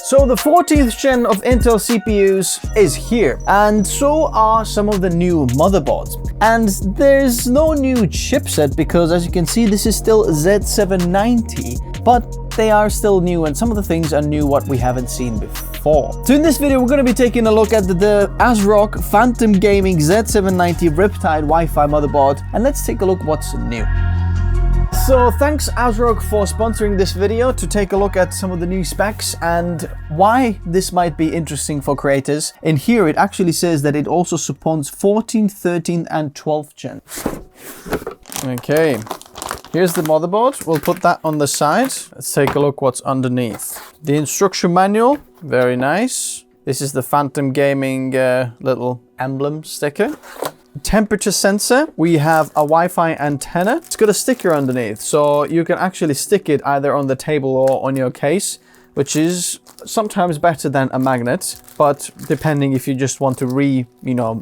So the 14th gen of Intel CPUs is here, and so are some of the new motherboards. And there's no new chipset because, as you can see, this is still Z790, but they are still new and some of the things are new what we haven't seen before. So in this video, we're going to be taking a look at the ASROCK Phantom Gaming Z790 Riptide Wi-Fi motherboard, and let's take a look what's new. So thanks ASROCK for sponsoring this video to take a look at some of the new specs and why this might be interesting for creators. In here it actually says that it also supports 14th, 13th and 12th gen. Okay, here's the motherboard. We'll put that on the side. Let's take a look what's underneath. The instruction manual, very nice. This is the Phantom Gaming little emblem sticker. Temperature sensor, we have a Wi-Fi antenna. It's got a sticker underneath, so you can actually stick it either on the table or on your case, which is sometimes better than a magnet, but depending if you just want to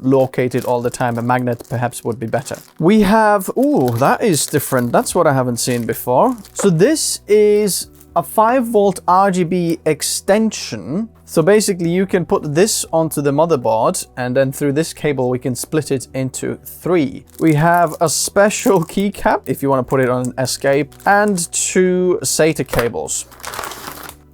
locate it all the time, a magnet perhaps would be better. We have, ooh, that is different. That's what I haven't seen before. So this is a 5-volt RGB extension. So basically you can put this onto the motherboard and then through this cable we can split it into 3. We have a special keycap if you want to put it on an escape and 2 SATA cables.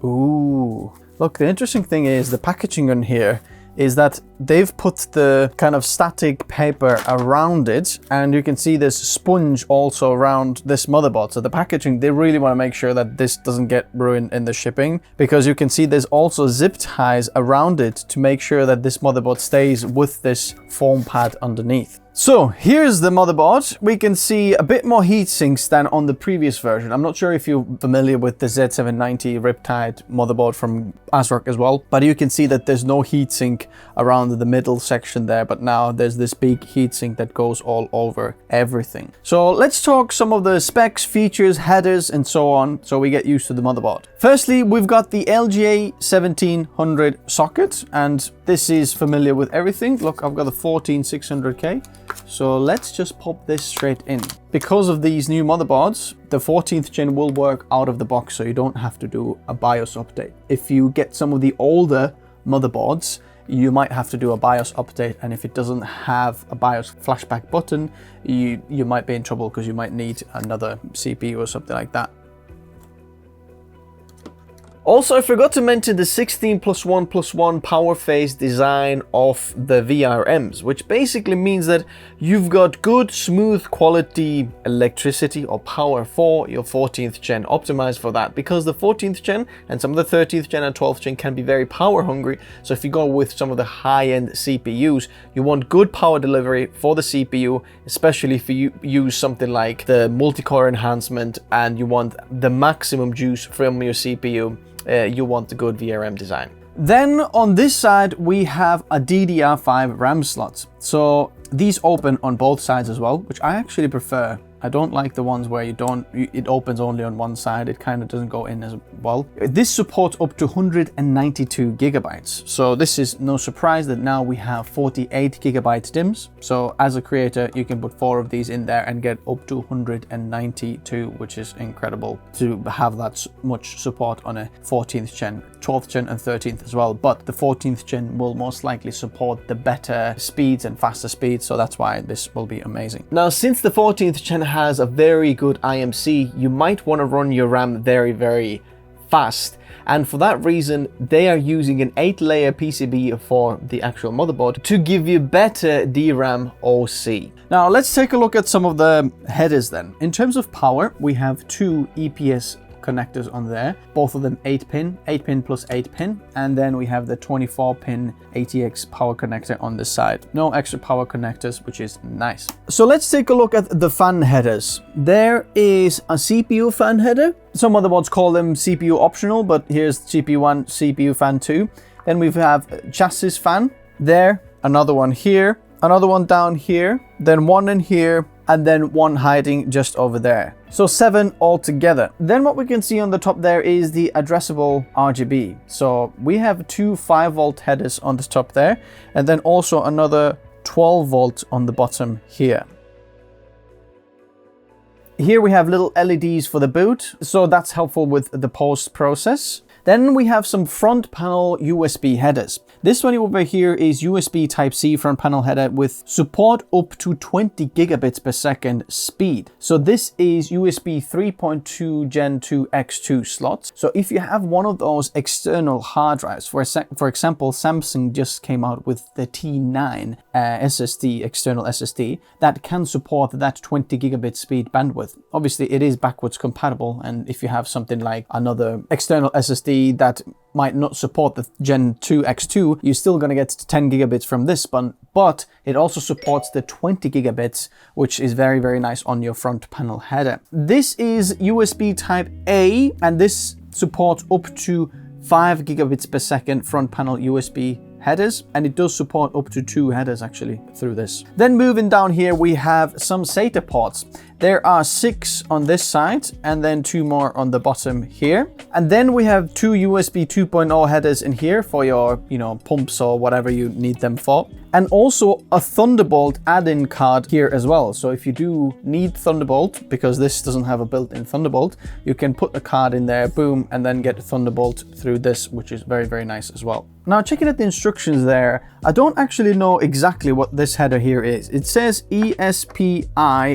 Ooh, look, the interesting thing is the packaging on here is that they've put the kind of static paper around it, and you can see this sponge also around this motherboard. So the packaging, they really want to make sure that this doesn't get ruined in the shipping, because you can see there's also zip ties around it to make sure that this motherboard stays with this foam pad underneath. So here's the motherboard. We can see a bit more heat sinks than on the previous version. I'm not sure if you're familiar with the Z790 Riptide motherboard from ASROCK as well, but you can see that there's no heat sink around the middle section there, but now there's this big heat sink that goes all over everything. So let's talk some of the specs, features, headers, and so on, so we get used to the motherboard. Firstly, we've got the LGA 1700 socket, and this is familiar with everything. Look, I've got the 14600K. So let's just pop this straight in. Because of these new motherboards, the 14th gen will work out of the box, so you don't have to do a BIOS update. If you get some of the older motherboards, you might have to do a BIOS update, and if it doesn't have a BIOS flashback button, you might be in trouble because you might need another CPU or something like that. Also, I forgot to mention the 16+1+1 power phase design of the VRMs, which basically means that you've got good, smooth quality electricity or power for your 14th gen, optimized for that, because the 14th gen and some of the 13th gen and 12th gen can be very power hungry. So if you go with some of the high-end CPUs, you want good power delivery for the CPU, especially if you use something like the multi-core enhancement and you want the maximum juice from your CPU. You want a good VRM design. Then on this side we have a DDR5 RAM slot. So these open on both sides as well, which I actually prefer. I don't like the ones where it opens only on one side. It kind of doesn't go in as well. This supports up to 192 gigabytes. So this is no surprise that now we have 48 gigabyte DIMMs. So as a creator, you can put 4 of these in there and get up to 192, which is incredible to have that much support on a 14th gen, 12th gen and 13th as well. But the 14th gen will most likely support the better speeds and faster speeds. So that's why this will be amazing. Now, since the 14th gen has a very good IMC, you might want to run your RAM very, very fast. And for that reason, they are using an 8-layer PCB for the actual motherboard to give you better DRAM OC. Now let's take a look at some of the headers then. In terms of power, we have 2 EPS connectors on there, both of them 8-pin plus 8-pin, and then we have the 24-pin ATX power connector on the side. No extra power connectors, which is nice. So let's take a look at the fan headers. There is a CPU fan header. Some motherboards call them CPU optional, but here's CPU 1, CPU fan 2. Then we have chassis fan there, another one here, another one down here, then one in here, and then one hiding just over there. So 7 altogether. Then what we can see on the top there is the addressable RGB. So we have 2 5-volt headers on the top there, and then also another 12-volt on the bottom here. Here we have little LEDs for the boot, so that's helpful with the post process. Then we have some front panel USB headers. This one over here is USB Type-C front panel header with support up to 20 gigabits per second speed. So this is USB 3.2 Gen 2 X2 slots. So if you have one of those external hard drives, for example, Samsung just came out with the T9 SSD, external SSD, that can support that 20 gigabit speed bandwidth. Obviously, it is backwards compatible, and if you have something like another external SSD that might not support the Gen 2 X2, you're still going to get 10 gigabits from this one, but it also supports the 20 gigabits, which is very, very nice on your front panel header. This is USB Type A, and this supports up to 5 gigabits per second front panel USB headers, and it does support up to 2 headers actually through this. Then moving down here, we have some SATA ports. There are 6 on this side and then 2 more on the bottom here. And then we have 2 USB 2.0 headers in here for your, pumps or whatever you need them for. And also a Thunderbolt add-in card here as well. So if you do need Thunderbolt, because this doesn't have a built-in Thunderbolt, you can put the card in there, boom, and then get Thunderbolt through this, which is very, very nice as well. Now, checking out the instructions there, I don't actually know exactly what this header here is. It says ESPI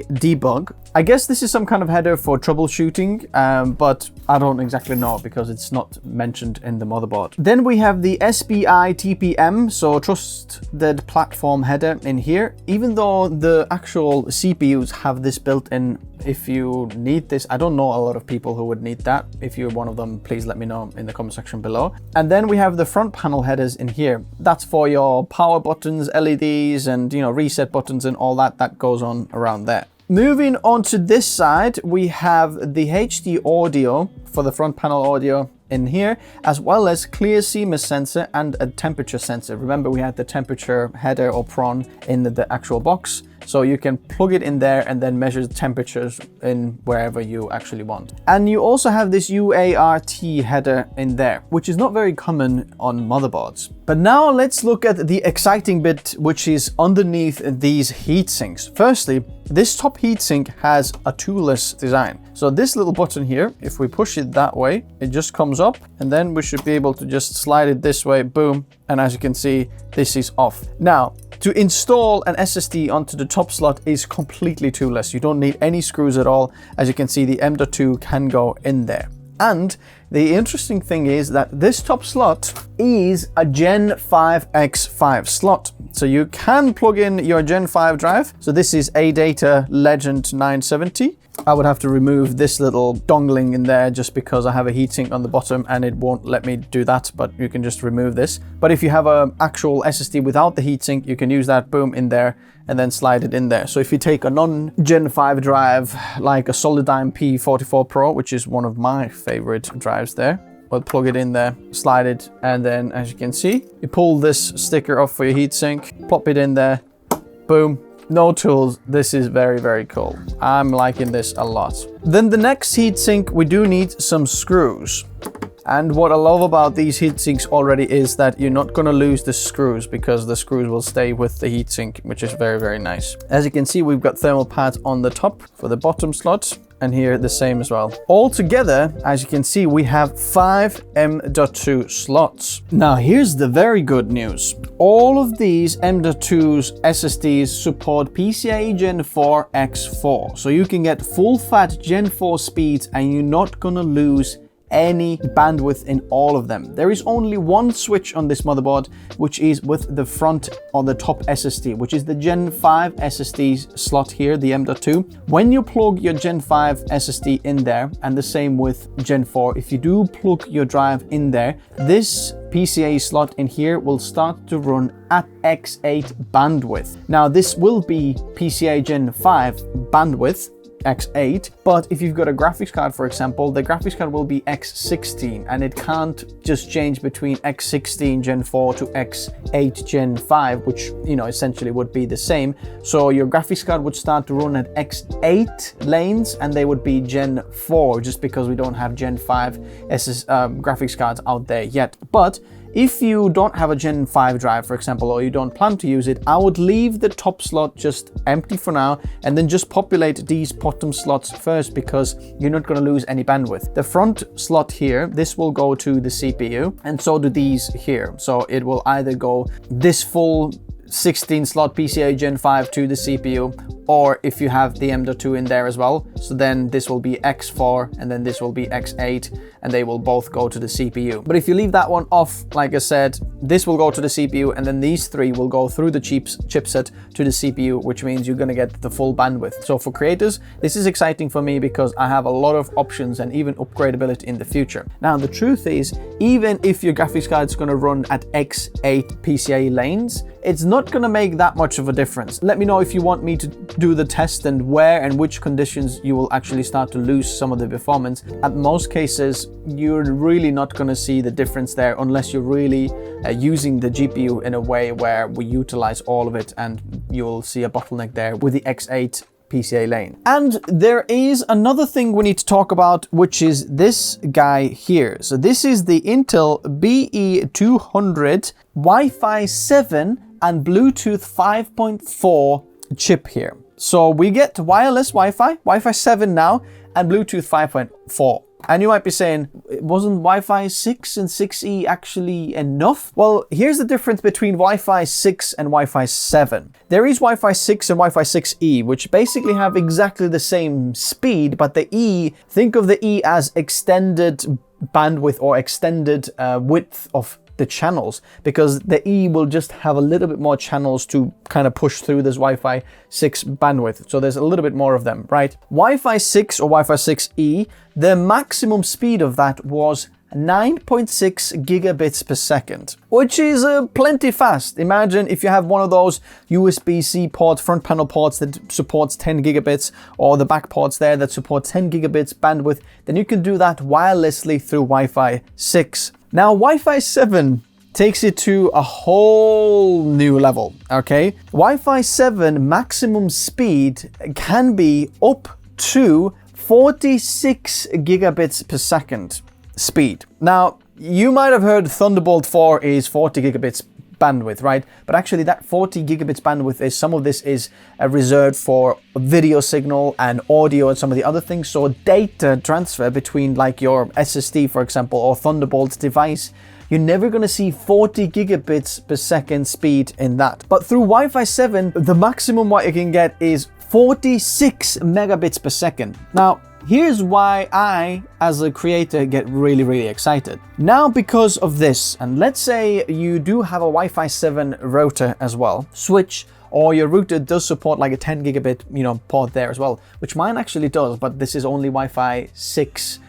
debug. I guess this is some kind of header for troubleshooting, but I don't exactly know because it's not mentioned in the motherboard. Then we have the SPI TPM, so trusted platform header in here. Even though the actual CPUs have this built in, if you need this, I don't know a lot of people who would need that. If you're one of them, please let me know in the comment section below. And then we have the front panel headers in here. That's for your power buttons, LEDs, and reset buttons and all that goes on around there. Moving on to this side, we have the HD audio for the front panel audio in here, as well as clear CMOS sensor and a temperature sensor. Remember, we had the temperature header or PRON in the actual box. So you can plug it in there and then measure the temperatures in wherever you actually want. And you also have this UART header in there, which is not very common on motherboards. But now let's look at the exciting bit, which is underneath these heatsinks. Firstly, this top heatsink has a toolless design. So this little button here, if we push it that way, it just comes up, and then we should be able to just slide it this way, boom. And as you can see, this is off. Now, to install an SSD onto the top slot is completely toolless. You don't need any screws at all. As you can see, the M.2 can go in there. And the interesting thing is that this top slot is a Gen 5 X5 slot. So you can plug in your Gen 5 drive. So this is ADATA Legend 970. I would have to remove this little dongling in there just because I have a heatsink on the bottom and it won't let me do that, but you can just remove this. But if you have an actual SSD without the heatsink, you can use that, boom, in there and then slide it in there. So if you take a non-Gen 5 drive like a Solidigm P44 Pro, which is one of my favorite drives there, we'll plug it in there, slide it, and then as you can see, you pull this sticker off for your heatsink, plop it in there, boom. No tools. This is very, very cool. I'm liking this a lot. Then the next heatsink, we do need some screws. And what I love about these heatsinks already is that you're not going to lose the screws because the screws will stay with the heatsink, which is very, very nice. As you can see, we've got thermal pads on the top for the bottom slots. And here the same as well. All together, as you can see, we have 5 M.2 slots. Now here's the very good news. All of these M.2's SSDs support PCIe Gen 4 X4. So you can get full fat Gen 4 speeds and you're not gonna lose any bandwidth in all of them. There is only one switch on this motherboard, which is with the front or the top SSD, which is the Gen 5 SSD slot here, the M.2. When you plug your Gen 5 SSD in there, and the same with Gen 4, if you do plug your drive in there, this PCIe slot in here will start to run at X8 bandwidth. Now this will be PCIe Gen 5 bandwidth, X8, but if you've got a graphics card, for example, the graphics card will be X16 and it can't just change between X16 Gen 4 to X8 Gen 5, which, essentially would be the same. So your graphics card would start to run at X8 lanes and they would be Gen 4 just because we don't have Gen 5 graphics cards out there yet. But if you don't have a Gen 5 drive, for example, or you don't plan to use it, I would leave the top slot just empty for now and then just populate these bottom slots first, because you're not going to lose any bandwidth. The front slot here, this will go to the CPU, and so do these here. So it will either go this full 16 slot PCIe Gen 5 to the CPU, or if you have the M.2 in there as well, so then this will be X4 and then this will be X8, and they will both go to the CPU. But if you leave that one off, like I said, this will go to the CPU, and then these three will go through the chipset to the CPU, which means you're going to get the full bandwidth. So for creators, this is exciting for me because I have a lot of options and even upgradability in the future. Now, the truth is, even if your graphics card is going to run at X8 PCIe lanes, it's not going to make that much of a difference. Let me know if you want me to do the test and where and which conditions you will actually start to lose some of the performance. At most cases, you're really not going to see the difference there unless you're really using the GPU in a way where we utilize all of it, and you'll see a bottleneck there with the X8 PCIe lane. And there is another thing we need to talk about, which is this guy here. So this is the Intel BE200 Wi-Fi 7 and Bluetooth 5.4 chip here. So we get wireless Wi-Fi 7 now, and Bluetooth 5.4. And you might be saying, wasn't Wi-Fi 6 and 6E actually enough? Well, here's the difference between Wi-Fi 6 and Wi-Fi 7. There is Wi-Fi 6 and Wi-Fi 6E, which basically have exactly the same speed, but the E, think of the E as extended bandwidth or extended width of the channels, because the E will just have a little bit more channels to kind of push through this Wi-Fi 6 bandwidth. So there's a little bit more of them, right? Wi-Fi 6 or Wi-Fi 6E, the maximum speed of that was 9.6 gigabits per second, which is plenty fast. Imagine if you have one of those USB-C ports, front panel ports that supports 10 gigabits, or the back ports there that support 10 gigabits bandwidth, then you can do that wirelessly through Wi-Fi 6. Now, Wi-Fi 7 takes it to a whole new level, okay? Wi-Fi 7 maximum speed can be up to 46 gigabits per second speed. Now, you might have heard Thunderbolt 4 is 40 gigabits bandwidth, right? But actually that 40 gigabits bandwidth is, some of this is reserved for video signal and audio and some of the other things. So data transfer between like your SSD, for example, or Thunderbolt device, you're never going to see 40 gigabits per second speed in that. But through Wi-Fi 7, the maximum what you can get is 46 megabits per second. Now, here's why I, as a creator, get really, really excited. Now, because of this, and let's say you do have a Wi-Fi 7 router as well, switch, or your router does support like a 10 gigabit, port there as well, which mine actually does, but this is only Wi-Fi 6,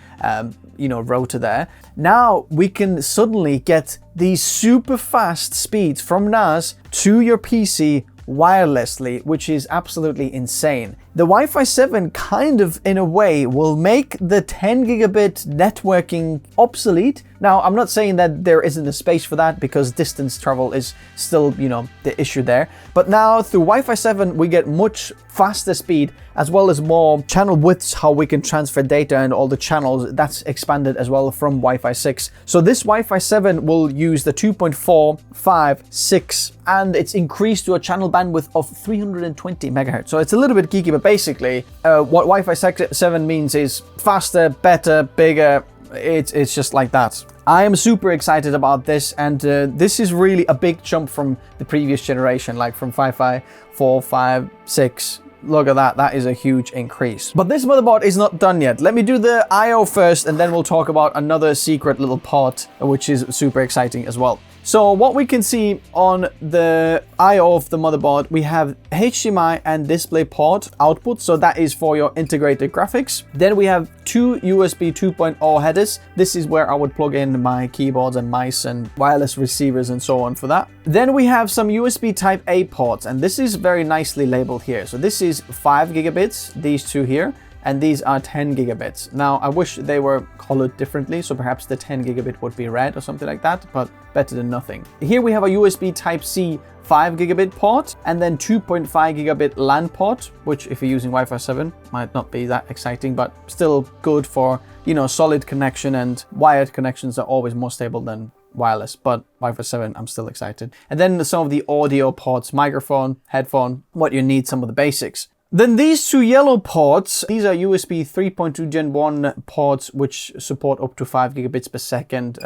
router there. Now we can suddenly get these super fast speeds from NAS to your PC wirelessly, which is absolutely insane. The Wi-Fi 7 kind of, in a way, will make the 10 gigabit networking obsolete. Now, I'm not saying that there isn't a space for that, because distance travel is still, the issue there. But now through Wi-Fi 7, we get much faster speed, as well as more channel widths, how we can transfer data and all the channels. That's expanded as well from Wi-Fi 6. So this Wi-Fi 7 will use the 2.4, 5, 6, and it's increased to a channel bandwidth of 320 megahertz. So it's a little bit geeky, but basically what Wi-Fi 7 means is faster, better, bigger. It's just like that. I am super excited about this, and this is really a big jump from the previous generation, like from Wi-Fi 4, 5, 6. Look at that, that is a huge increase. But this motherboard is not done yet. Let me do the I/O first, and then we'll talk about another secret little port, which is super exciting as well. So what we can see on the I/O of the motherboard, we have HDMI and DisplayPort output. So that is for your integrated graphics. Then we have two USB 2.0 headers. This is where I would plug in my keyboards and mice and wireless receivers and so on for that. Then we have some USB Type A ports, and this is very nicely labeled here. So this is 5 gigabits, these two here, and these are 10 gigabits. Now, I wish they were colored differently, so perhaps the 10 gigabit would be red or something like that, but better than nothing. Here we have a USB Type-C 5 gigabit port, and then 2.5 gigabit LAN port, which if you're using Wi-Fi 7 might not be that exciting, but still good for, solid connection, and wired connections are always more stable than wireless, but Wi-Fi 7, I'm still excited. And then some of the audio ports, microphone, headphone, what you need, some of the basics. Then these two yellow ports, these are USB 3.2 Gen 1 ports, which support up to 5 gigabits per second,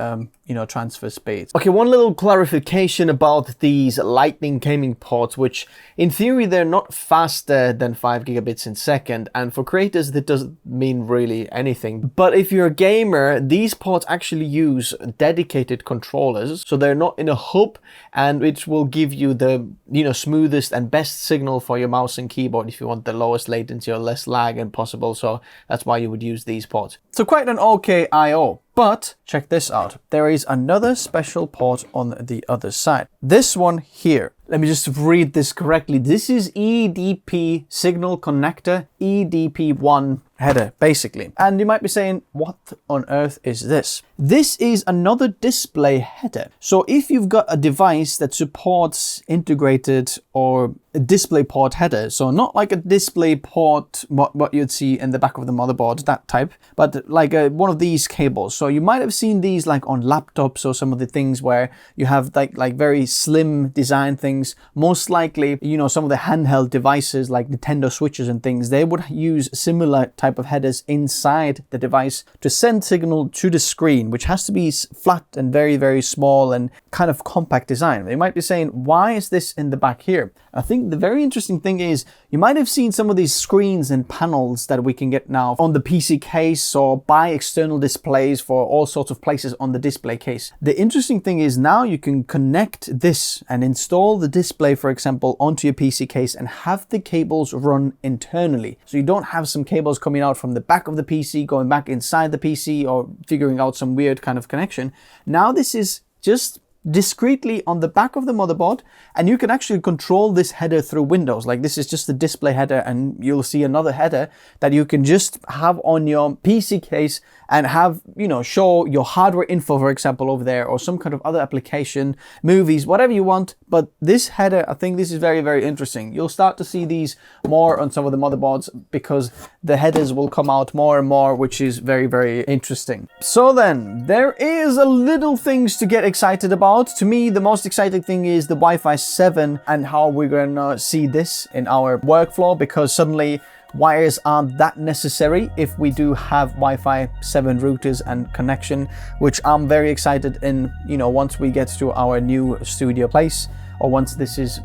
transfer speeds. Okay, one little clarification about these Lightning gaming ports, which in theory, they're not faster than 5 gigabits in second. And for creators, that doesn't mean really anything. But if you're a gamer, these ports actually use dedicated controllers. So they're not in a hub, and it will give you the, smoothest and best signal for your mouse and keyboard if you want the lowest latency or less lag and possible. So that's why you would use these ports. So quite an okay I/O. But check this out. There is another special port on the other side. This one here. Let me just read this correctly. This is EDP signal connector, EDP1 header, basically. And you might be saying, what on earth is this? This is another display header. So if you've got a device that supports integrated or a display port header, so not like a display port, what you'd see in the back of the motherboard, that type, but like one of these cables. So you might have seen these like on laptops or some of the things where you have like very slim design things. Most likely, some of the handheld devices like Nintendo Switches and things, they would use similar type of headers inside the device to send signal to the screen, which has to be flat and very, very small and kind of compact design. You might be saying, why is this in the back here? I think the very interesting thing is you might have seen some of these screens and panels that we can get now on the PC case or buy external displays for all sorts of places on the display case. The interesting thing is now you can connect this and install the display, for example, onto your PC case and have the cables run internally. So you don't have some cables coming out from the back of the PC, going back inside the PC or figuring out some weird kind of connection. Now this is just discreetly on the back of the motherboard, and you can actually control this header through Windows. Like this is just the display header, and you'll see another header that you can just have on your PC case and have, show your hardware info, for example, over there, or some kind of other application, movies, whatever you want. But this header, I think this is very, very interesting. You'll start to see these more on some of the motherboards because the headers will come out more and more, which is very, very interesting. So then, there is a little things to get excited about. To me, the most exciting thing is the Wi-Fi 7 and how we're gonna see this in our workflow, because suddenly wires aren't that necessary if we do have Wi-Fi 7 routers and connection, which I'm very excited in, once we get to our new studio place, or once this is,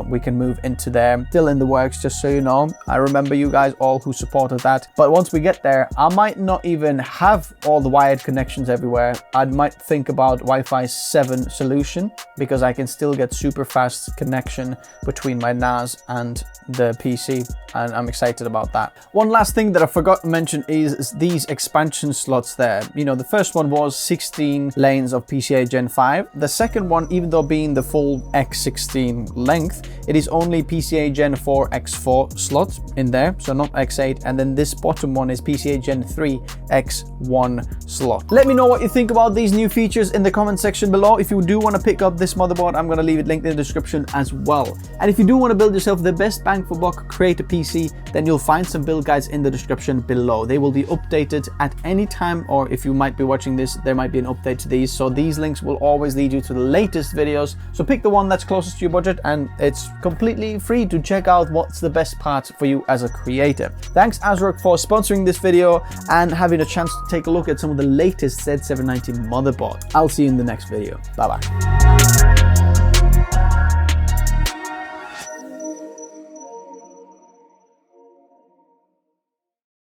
we can move into there. Still in the works, just so you know. I remember you guys all who supported that. But once we get there, I might not even have all the wired connections everywhere. I might think about Wi-Fi 7 solution, because I can still get super fast connection between my NAS and the PC, and I'm excited about that. One last thing that I forgot to mention is these expansion slots there. The first one was 16 lanes of PCIe Gen 5. The second one, even though being the full X16 length, it is only PCIe Gen 4 X4 slots in there, so not X8. And then this bottom one is PCIe Gen 3 X1 slot. Let me know what you think about these new features in the comment section below. If you do want to pick up this motherboard, I'm going to leave it linked in the description as well. And if you do want to build yourself the best bang for buck creator PC, then you'll find some build guides in the description below. They will be updated at any time, or if you might be watching this, there might be an update to these. So these links will always lead you to the latest videos. So pick the one that's closest to your budget, and it's completely free to check out what's the best part for you as a creator. Thanks ASROCK for sponsoring this video and having a chance to take a look at some of the latest Z790 motherboard. I'll see you in the next video. Bye bye.